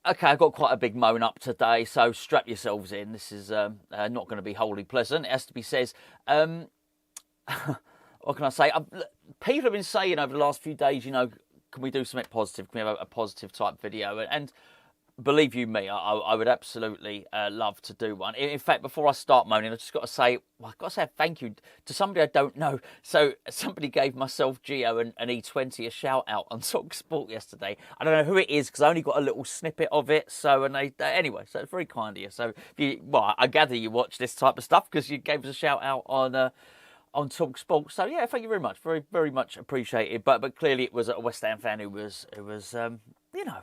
Okay, I've got quite a big moan up today, so strap yourselves in. This is not going to be wholly pleasant. It has to be said. What can I say? People have been saying over the last few days, can we do something positive? Can we have a positive type video? And believe you me, I would absolutely love to do one. In fact, before I start moaning, I've just got to say, a thank you to somebody I don't know. So somebody gave myself, Gio, and E20 a shout out on Talk Sport yesterday. I don't know who it is because I only got a little snippet of it. So anyway, so it's very kind of you. So I gather you watch this type of stuff because you gave us a shout out on Talk Sport. So yeah, thank you very much, very very much appreciated. But clearly it was a West Ham fan who was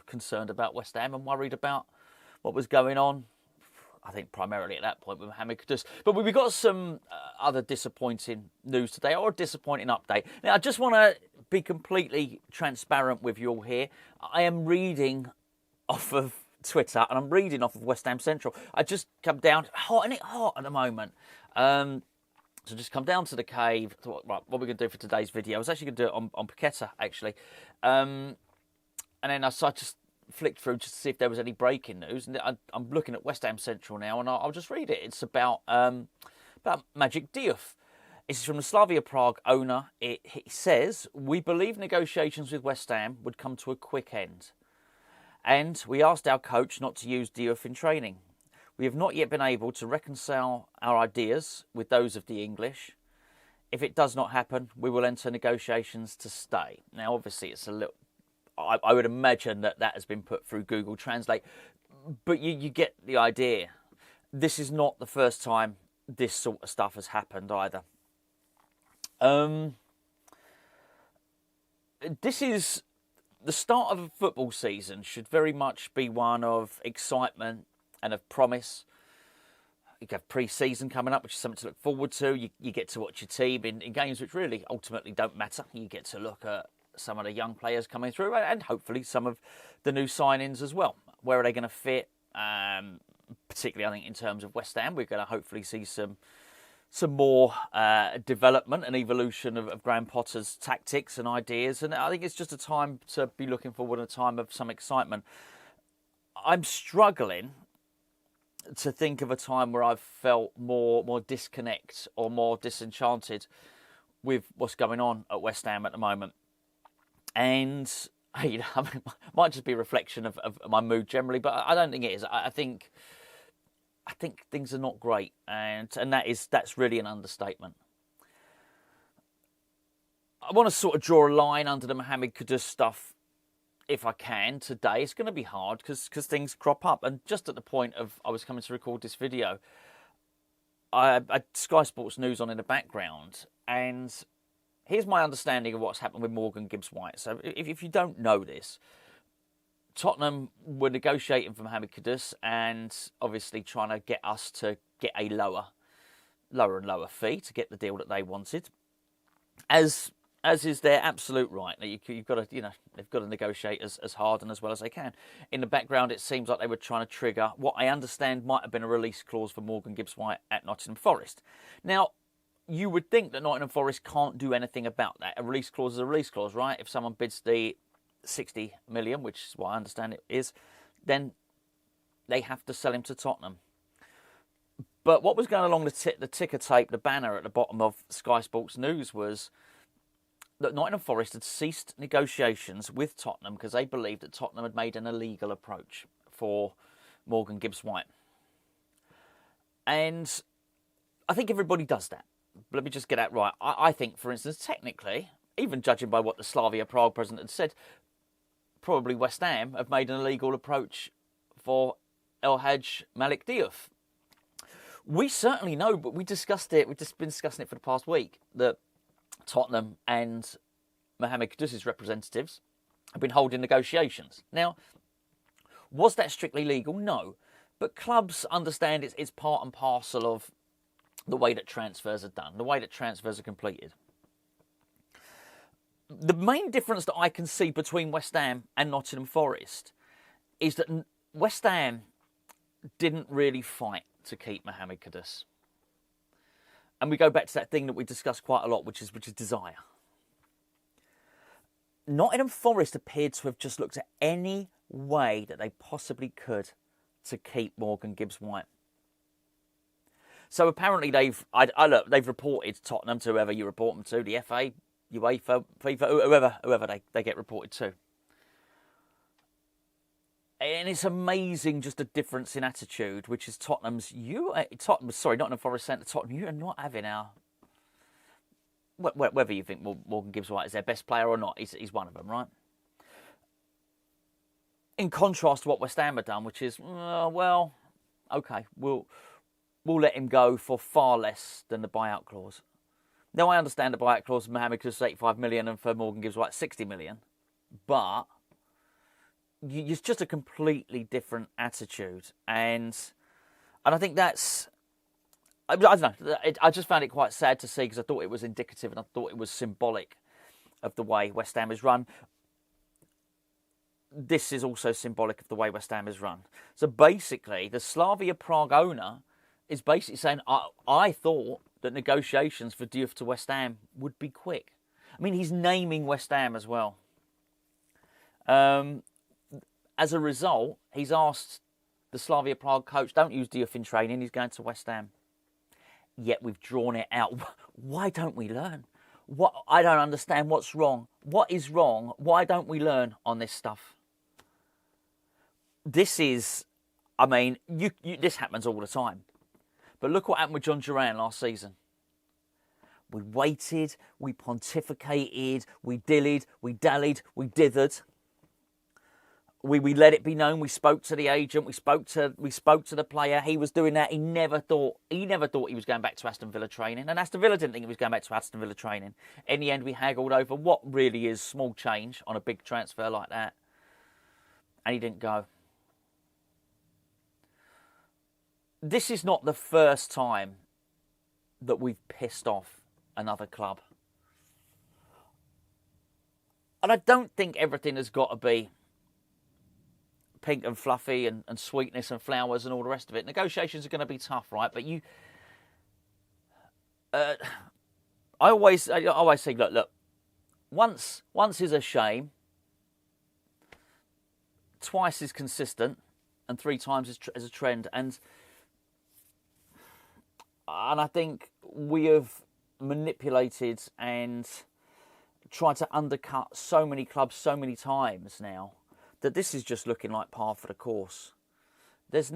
concerned about West Ham and worried about what was going on. I think primarily at that point with Mohamed Kudus. But we've got some other disappointing news today, or a disappointing update. Now, I just want to be completely transparent with you all here. I am reading off of Twitter and I'm reading off of West Ham Central. I just come down, hot at the moment. So just come down to the cave. What we're going to do for today's video. I was actually going to do it on Paqueta, actually. And then I just flicked through just to see if there was any breaking news. And I'm looking at West Ham Central now, and I'll just read it. It's about Malick Diouf. This is from the Slavia Prague owner. He says, "We believe negotiations with West Ham would come to a quick end. And we asked our coach not to use Diouf in training. We have not yet been able to reconcile our ideas with those of the English. If it does not happen, we will enter negotiations to stay." Now, obviously, it's a little... I would imagine that has been put through Google Translate. But you get the idea. This is not the first time this sort of stuff has happened either. This is... The start of a football season should very much be one of excitement and of promise. You have pre-season coming up, which is something to look forward to. You get to watch your team in games which really ultimately don't matter. You get to look at some of the young players coming through and hopefully some of the new signings as well. Where are they going to fit? Particularly, I think, in terms of West Ham, we're going to hopefully see some more development and evolution of Graham Potter's tactics and ideas. And I think it's just a time to be looking forward, a time of some excitement. I'm struggling to think of a time where I've felt more disconnect or more disenchanted with what's going on at West Ham at the moment. And it might just be a reflection of my mood generally, but I don't think it is. I think things are not great, and that's really an understatement. I want to sort of draw a line under the Mohamed Kudus stuff if I can today. It's going to be hard because things crop up, and just at the point of I was coming to record this video, I had Sky Sports News on in the background, and here's my understanding of what's happened with Morgan Gibbs-White. So if you don't know this, Tottenham were negotiating for Mohamed Kudus and obviously trying to get us to get a lower and lower fee to get the deal that they wanted. As is their absolute right. You've got to, they've got to negotiate as hard and as well as they can. In the background, it seems like they were trying to trigger what I understand might have been a release clause for Morgan Gibbs-White at Nottingham Forest. Now, you would think that Nottingham Forest can't do anything about that. A release clause is a release clause, right? If someone bids the 60 million, which is what I understand it is, then they have to sell him to Tottenham. But what was going along the ticker tape, the banner at the bottom of Sky Sports News was that Nottingham Forest had ceased negotiations with Tottenham because they believed that Tottenham had made an illegal approach for Morgan Gibbs-White. And I think everybody does that. But let me just get that right. I think, for instance, technically, even judging by what the Slavia Prague president had said, probably West Ham have made an illegal approach for Elhaj Malick Diouf. We certainly know, but we discussed it. We've just been discussing it for the past week, that Tottenham and Mohamed Kudus's representatives have been holding negotiations. Now, was that strictly legal? No. But clubs understand it's part and parcel of the way that transfers are done, the way that transfers are completed. The main difference that I can see between West Ham and Nottingham Forest is that West Ham didn't really fight to keep Mohamed Kudus. And we go back to that thing that we discussed quite a lot, which is desire. Nottingham Forest appeared to have just looked at any way that they possibly could to keep Morgan Gibbs-White. So apparently they've reported Tottenham to whoever you report them to, the FA, UEFA, FIFA, whoever they get reported to. And it's amazing just a difference in attitude, which is Nottingham Forest Centre, Tottenham, you are not having our... Whether you think Morgan Gibbs-White is their best player or not, he's one of them, right? In contrast to what West Ham have done, which is, well, okay, we'll let him go for far less than the buyout clause. Now, I understand the buyout clause for Mohamed Kudus is 85 million and for Morgan Gibbs-White 60 million, but it's just a completely different attitude. And I think that's... I don't know. I just found it quite sad to see because I thought it was indicative and I thought it was symbolic of the way West Ham is run. This is also symbolic of the way West Ham is run. So basically, the Slavia Prague owner is basically saying, I thought that negotiations for Diouf to West Ham would be quick. I mean, he's naming West Ham as well. As a result, he's asked the Slavia Prague coach, don't use Diouf in training, he's going to West Ham. Yet we've drawn it out. Why don't we learn? I don't understand what's wrong. What is wrong? Why don't we learn on this stuff? This is, I mean, this happens all the time. But look what happened with John Duran last season. We waited, we pontificated, we dillied, we dallied, we dithered. We let it be known. We spoke to the agent. We spoke to the player. He was doing that. He never thought he was going back to Aston Villa training, and Aston Villa didn't think he was going back to Aston Villa training. In the end, we haggled over what really is small change on a big transfer like that, and he didn't go. This is not the first time that we've pissed off another club, and I don't think everything has got to be pink and fluffy and sweetness and flowers and all the rest of it. Negotiations are going to be tough, right? But I always say, look. Once is a shame, twice is consistent, and 3 times is a trend. And I think we have manipulated and tried to undercut so many clubs so many times now, that this is just looking like par for the course. This is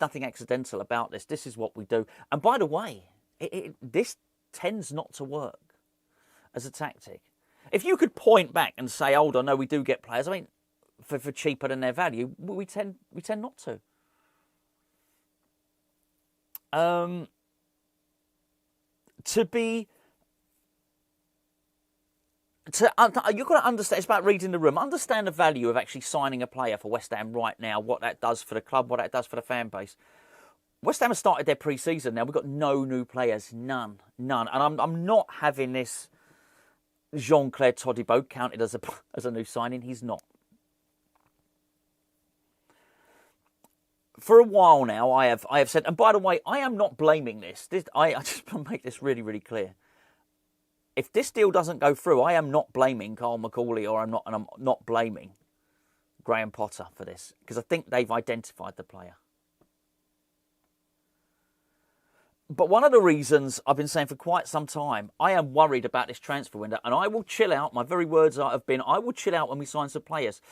nothing accidental about this. This is what we do. And by the way, this tends not to work as a tactic. If you could point back and say, hold on, no, we do get players, I mean, for cheaper than their value, we tend not to. You've got to understand, it's about reading the room. Understand the value of actually signing a player for West Ham right now, what that does for the club, what that does for the fan base. West Ham has started their pre-season now. We've got no new players, none. And I'm not having this Jean-Claire Todibo counted as a new signing. He's not. For a while now, I have said, and by the way, I am not blaming this. I just want to make this really, really clear. If this deal doesn't go through, I am not blaming Carl McCauley and I'm not blaming Graham Potter for this, because I think they've identified the player. But one of the reasons I've been saying for quite some time, I am worried about this transfer window, and I will chill out. My very words have been, I will chill out when we sign some players.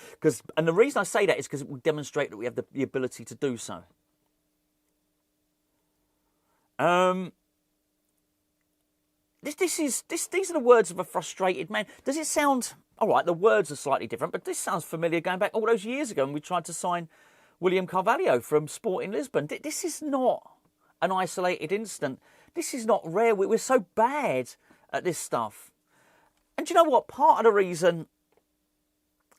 And the reason I say that is because it will demonstrate that we have the ability to do so. These are the words of a frustrated man. Does it sound... All right, the words are slightly different, but this sounds familiar going back all those years ago when we tried to sign William Carvalho from Sporting Lisbon. This is not an isolated incident. This is not rare. We're so bad at this stuff. And do you know what? Part of the reason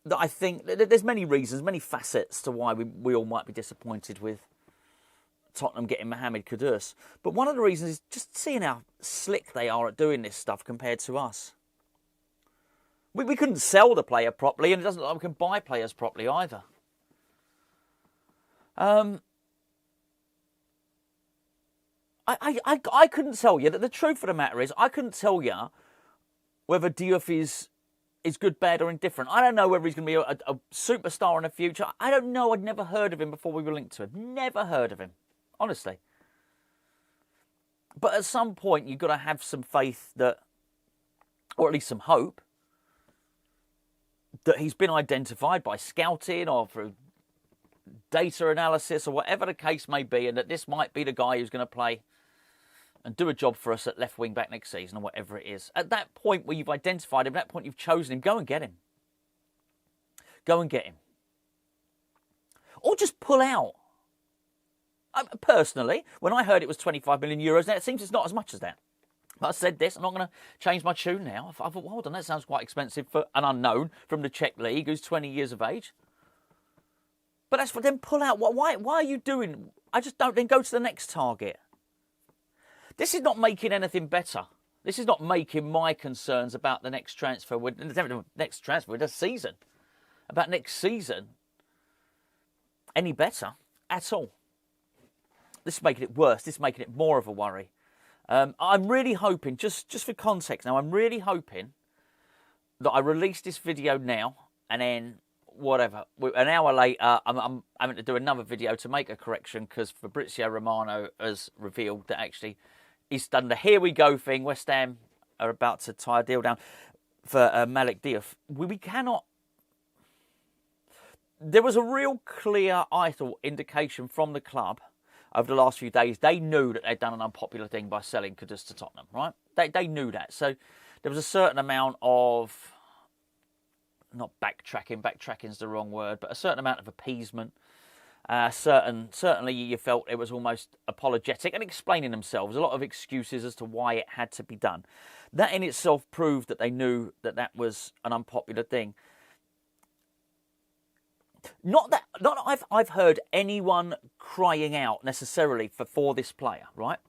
that I think... There's many reasons, many facets to why we all might be disappointed with Tottenham getting Mohamed Kudus. But one of the reasons is just seeing how slick they are at doing this stuff compared to us. We couldn't sell the player properly, and it doesn't look like we can buy players properly either. I couldn't tell you. The truth of the matter is, I couldn't tell you whether Diouf is is good, bad or indifferent. I don't know whether he's going to be a superstar in the future. I don't know. I'd never heard of him before we were linked to him. Never heard of him, honestly. But at some point, you've got to have some faith that, or at least some hope, that he's been identified by scouting or through data analysis or whatever the case may be, and that this might be the guy who's going to play and do a job for us at left wing back next season or whatever it is. At that point where you've identified him, at that point you've chosen him, go and get him. Go and get him. Or just pull out. Personally, when I heard it was 25 million euros, now it seems it's not as much as that. But I said this, I'm not going to change my tune now. I thought, well, hold on, that sounds quite expensive for an unknown from the Czech league who's 20 years of age. But that's for them, pull out. Why are you doing? I just don't, then go to the next target. This is not making anything better. This is not making my concerns about the next transfer, this season, about next season, any better at all. This is making it worse. This is making it more of a worry. I'm really hoping, just for context now, I'm really hoping that I release this video now and then whatever, an hour later, I'm having to do another video to make a correction because Fabrizio Romano has revealed that actually he's done the here we go thing. West Ham are about to tie a deal down for Malick Diouf. We cannot... There was a real clear, I thought, indication from the club over the last few days. They knew that they'd done an unpopular thing by selling Kudus to Tottenham, right? They knew that. So there was a certain amount of, not backtracking's the wrong word, but a certain amount of appeasement. Certainly you felt it was almost apologetic and explaining themselves. A lot of excuses as to why it had to be done. That in itself proved that they knew that that was an unpopular thing. Not that I've heard anyone crying out necessarily for this player, right?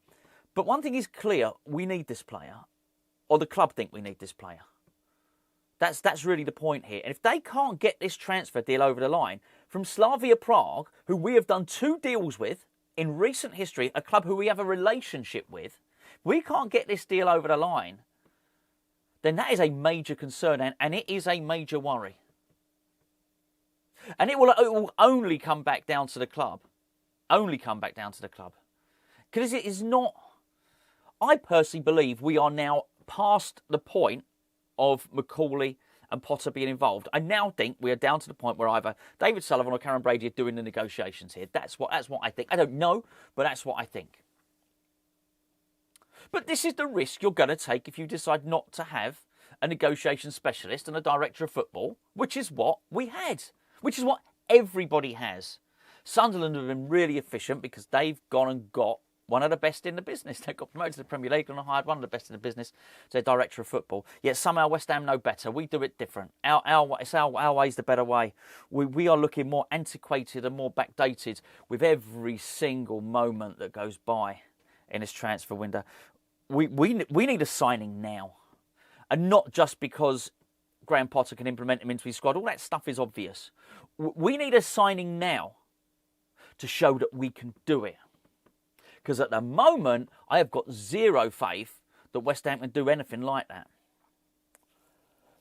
But one thing is clear, we need this player, or the club think we need this player. That's really the point here. And if they can't get this transfer deal over the line from Slavia Prague, who we have done 2 deals with in recent history, a club who we have a relationship with, we can't get this deal over the line, then that is a major concern and it is a major worry. And it will only come back down to the club. Only come back down to the club. Because it is not... I personally believe we are now past the point of McCauley and Potter being involved. I now think we are down to the point where either David Sullivan or Karen Brady are doing the negotiations here. That's what I think. I don't know, but that's what I think. But this is the risk you're going to take if you decide not to have a negotiation specialist and a director of football, which is what we had. Which is what everybody has. Sunderland have been really efficient because they've gone and got one of the best in the business. They got promoted to the Premier League and hired one of the best in the business as their director of football. Yet somehow West Ham know better. We do it different. Our way's the better way. We are looking more antiquated and more backdated with every single moment that goes by in this transfer window. We need a signing now. And not just because Graham Potter can implement him into his squad. All that stuff is obvious. We need a signing now to show that we can do it. Because at the moment, I have got zero faith that West Ham can do anything like that.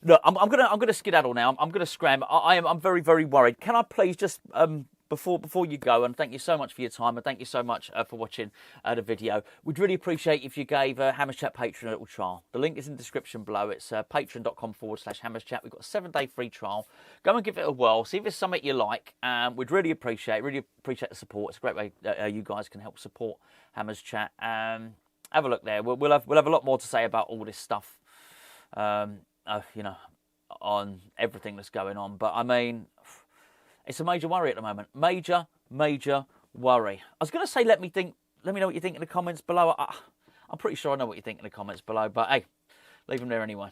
Look, I'm gonna skedaddle now. I'm gonna scram. I'm very, very worried. Can I please just before you go, and thank you so much for your time, and thank you so much for watching the video. We'd really appreciate if you gave Hammers Chat Patreon a little trial. The link is in the description below. It's patreon.com/Hammers Chat. We've got a 7-day free trial. Go and give it a whirl. See if it's something you like. We'd really appreciate the support. It's a great way you guys can help support Hammers Chat. Have a look there. We'll have a lot more to say about all this stuff. You know, on everything that's going on. But I mean, it's a major worry at the moment. Major worry. I was going to say, let me know what you think in the comments below. I'm pretty sure I know what you think in the comments below. But hey, leave them there anyway.